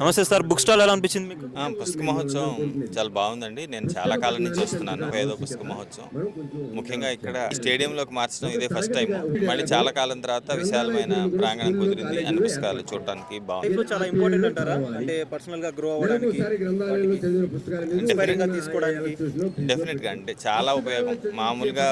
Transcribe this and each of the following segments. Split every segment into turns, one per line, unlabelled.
నమస్తే sir. Book stall ఎలా అనిపించింది మీకు?
పుస్తక మహోత్సవం చాలా బాగుందండి. నేను చాలా కాలం నుంచి వస్తున్నాను. ఏదో పుస్తక మహోత్సవం. ముఖ్యంగా ఇక్కడ స్టేడియంలోకి మార్చడం ఇదే ఫస్ట్ టైం. మళ్ళీ చాలా కాలం తర్వాత విశాలమైన ప్రాంగణం కుదిరింది. అన్ని పుస్తకాలు చూడటానికి బాగుంది.
లైఫ్‌లో చాలా ఇంపార్టెంట్ అంటారా? అంటే పర్సనల్‌గా గ్రో అవ్వడానికి, వాటికి ఇన్‌స్పైరింగ్‌గా తీసుకోవడానికి.
డెఫినెట్‌గా అంటే చాలా ఉపయోగం. మామూలుగా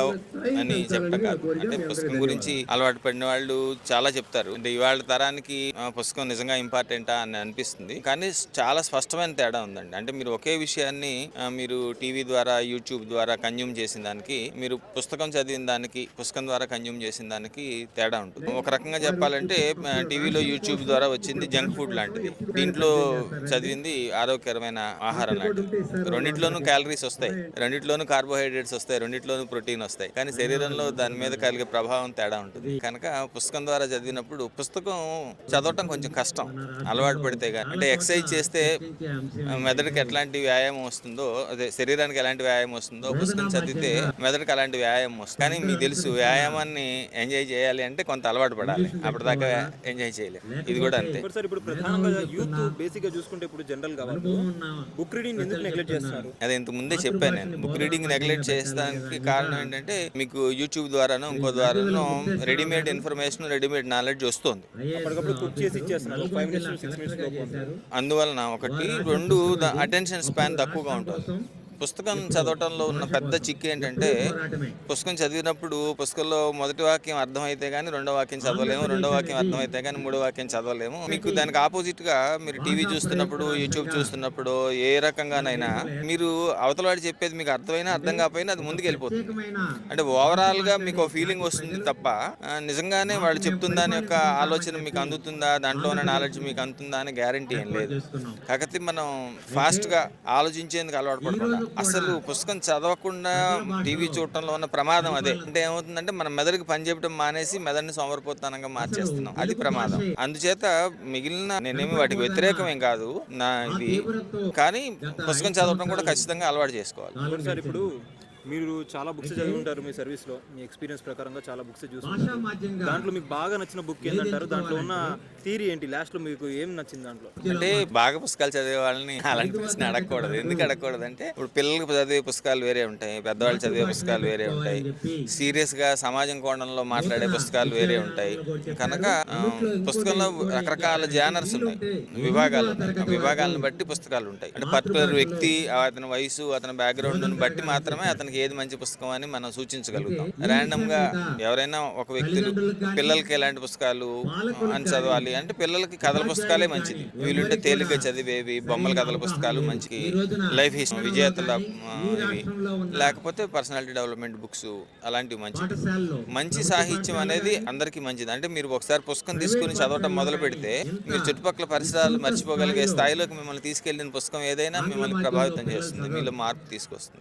అని చెప్పడం కాదు. అంటే పుస్తకం గురించి అలవాటు పడిన వాళ్ళు చాలా చెప్తారు. అంటే ఇవాళ తరానికి పుస్తకం నిజంగా ఇంపార్టెంటా అని అనిపిస్తుంది. కానీ చాలా స్పష్టమైన తేడా ఉందండి. అంటే మీరు ఒకే విషయాన్ని మీరు టీవీ ద్వారా, యూట్యూబ్ ద్వారా కన్జ్యూమ్ చేసిన దానికి, మీరు పుస్తకం చదివిన దానికి, పుస్తకం ద్వారా కన్జ్యూమ్ చేసిన దానికి తేడా ఉంటుంది. ఒక రకంగా చెప్పాలంటే టీవీలో, యూట్యూబ్ ద్వారా వచ్చింది జంక్ ఫుడ్ లాంటిది. దీంట్లో చదివింది ఆరోగ్యకరమైన ఆహారం లాంటిది. రెండిట్లోనూ క్యాలరీస్ వస్తాయి, రెండిట్లోనూ కార్బోహైడ్రేట్స్ వస్తాయి, రెండిట్లోనూ ప్రోటీన్ వస్తాయి. కానీ శరీరంలో దాని మీద కలిగే ప్రభావం తేడా ఉంటుంది. కనుక పుస్తకం ద్వారా చదివినప్పుడు పుస్తకం చదవటం కొంచెం కష్టం అలవాటు పడితే కానీ. అంటే ఎక్సర్సైజ్ చేస్తే మెదడుకి ఎట్లాంటి వ్యాయామం వస్తుందో, అదే శరీరానికి ఎలాంటి వ్యాయామం వస్తుందో, పుస్తకం చదివితే మెదడుకి అలాంటి వ్యాయామం వస్తుంది. కానీ మీకు తెలుసు, వ్యాయామాన్ని ఎంజాయ్ చేయాలి అంటే కొంత అలవాటు పడాలి. అప్పటిదాకా ఎంజాయ్ చేయలేదు. ఇది కూడా అంతే.
సార్, ఇప్పుడు ప్రధానంగా యూత్ బేసిక్‌గా చూసుకుంటే ఇప్పుడు జనరల్‌గా వాళ్ళు బుక్ రీడింగ్ ఎందుకు నెగ్లెక్ట్ చేస్తున్నారు?
అదే ఇంతకు ముందే చెప్పాను నేను. బుక్ రీడింగ్ నెగ్లెక్ట్ చేసడానికి కారణం ఏంటంటే, మీకు యూట్యూబ్ ద్వారానో ఇంకో ద్వారానో రెడీమేడ్ ఇన్ఫర్మేషన్, రెడీమేడ్ నాలెడ్జ్ వస్తుంది.
అప్పటికప్పుడు కుక్ చేసి ఇచ్చేస్తున్నారు. 5 మినిట్స్, 6 మినిట్స్ లోపు.
అందువలన ఒకటి, రెండు అటెన్షన్ స్పాన్ తక్కువగా ఉంటుంది. పుస్తకం చదవటంలో ఉన్న పెద్ద చిక్కు ఏంటంటే, పుస్తకం చదివినప్పుడు పుస్తకంలో మొదటి వాక్యం అర్థమైతే కానీ రెండో వాక్యం చదవలేము, రెండో వాక్యం అర్థమైతే కానీ మూడో వాక్యం చదవలేము. మీకు దానికి ఆపోజిట్గా మీరు టీవీ చూస్తున్నప్పుడు, యూట్యూబ్ చూస్తున్నప్పుడు, ఏ రకంగానైనా మీరు అవతల వాడు చెప్పేది మీకు అర్థమైనా అర్థం కాకపోయినా అది ముందుకు వెళ్ళిపోతుంది. అంటే ఓవరాల్గా మీకు ఫీలింగ్ వస్తుంది తప్ప నిజంగానే వాళ్ళు చెప్తున్న దాని యొక్క ఆలోచన మీకు అందుతుందా, దాంట్లో ఉన్న నాలెడ్జ్ మీకు అందుతుందా అని గ్యారంటీ ఏం లేదు. కాకపోతే మనం ఫాస్ట్గా ఆలోచించేందుకు అలవాటు పడకుండా, అసలు పుస్తకం చదవకుండా టీవీ చూడటంలో ఉన్న ప్రమాదం అదే. అంటే ఏమవుతుందంటే, మన మెదడుకి పని చేయడం మానేసి మెదడుని సోమరిపోతనంగా మార్చేస్తున్నాం. అది ప్రమాదం. అందుచేత మిగిలిన, నేనేమి వాటికి వ్యతిరేకమేం కాదు నా ఇది, కానీ పుస్తకం చదవటం కూడా ఖచ్చితంగా అలవాటు చేసుకోవాలి.
సార్, ఇప్పుడు మీరు చాలా బుక్స్ చదివి ఉంటారు మీ సర్వీస్లో. మీ ఎక్స్పీరియన్స్ ప్రకారంగా చాలా బుక్స్ చూసుకుంటారు. దాంట్లో మీకు బాగా నచ్చిన బుక్ ఏంటంటారు? దాంట్లో ఉన్న థియరీ ఏంటి? లాస్ట్లో మీకు ఏం నచ్చింది దాంట్లో?
అంటే బాగా పుస్తకాలు చదివే వాళ్ళని అలాంటి ప్రశ్న అడగకూడదు. ఎందుకు అడగకూడదు అంటే, ఇప్పుడు పిల్లలకు చదివే పుస్తకాలు వేరే ఉంటాయి, పెద్దవాళ్ళు చదివే పుస్తకాలు వేరే ఉంటాయి, సీరియస్గా సమాజం కోణంలో మాట్లాడే పుస్తకాలు వేరే ఉంటాయి. కనుక పుస్తకంలో రకరకాల జానర్స్ ఉన్నాయి, విభాగాలు ఉన్నాయి. ఆ విభాగాలను బట్టి పుస్తకాలు ఉంటాయి. అంటే పర్టికులర్ వ్యక్తి, అతని వయసు, అతని బ్యాక్గ్రౌండ్ని బట్టి మాత్రమే అతనికి ఏది మంచి పుస్తకం అని మనం సూచించగలుగుతాం. ర్యాండమ్ గా ఎవరైనా ఒక వ్యక్తులు పిల్లలకి ఎలాంటి పుస్తకాలు అని చదవాలి అంటే, పిల్లలకి కథల పుస్తకాలే మంచిది. వీలుంటే తేలిగ్గా చదివేవి బొమ్మల కథల పుస్తకాలు మంచి, లైఫ్ హిస్టరీ, విజేతల ఇవి, లేకపోతే పర్సనాలిటీ డెవలప్మెంట్ బుక్స్ అలాంటివి మంచిది. మంచి సాహిత్యం అనేది అందరికీ మంచిది. అంటే మీరు ఒకసారి పుస్తకం తీసుకుని చదవటం మొదలు పెడితే, మీరు చుట్టుపక్కల పరిసరాలు మర్చిపోగలిగే స్థాయిలోకి మిమ్మల్ని తీసుకెళ్లిన పుస్తకం ఏదైనా మిమ్మల్ని ప్రభావితం చేస్తుంది, మీలో మార్పు తీసుకొస్తుంది.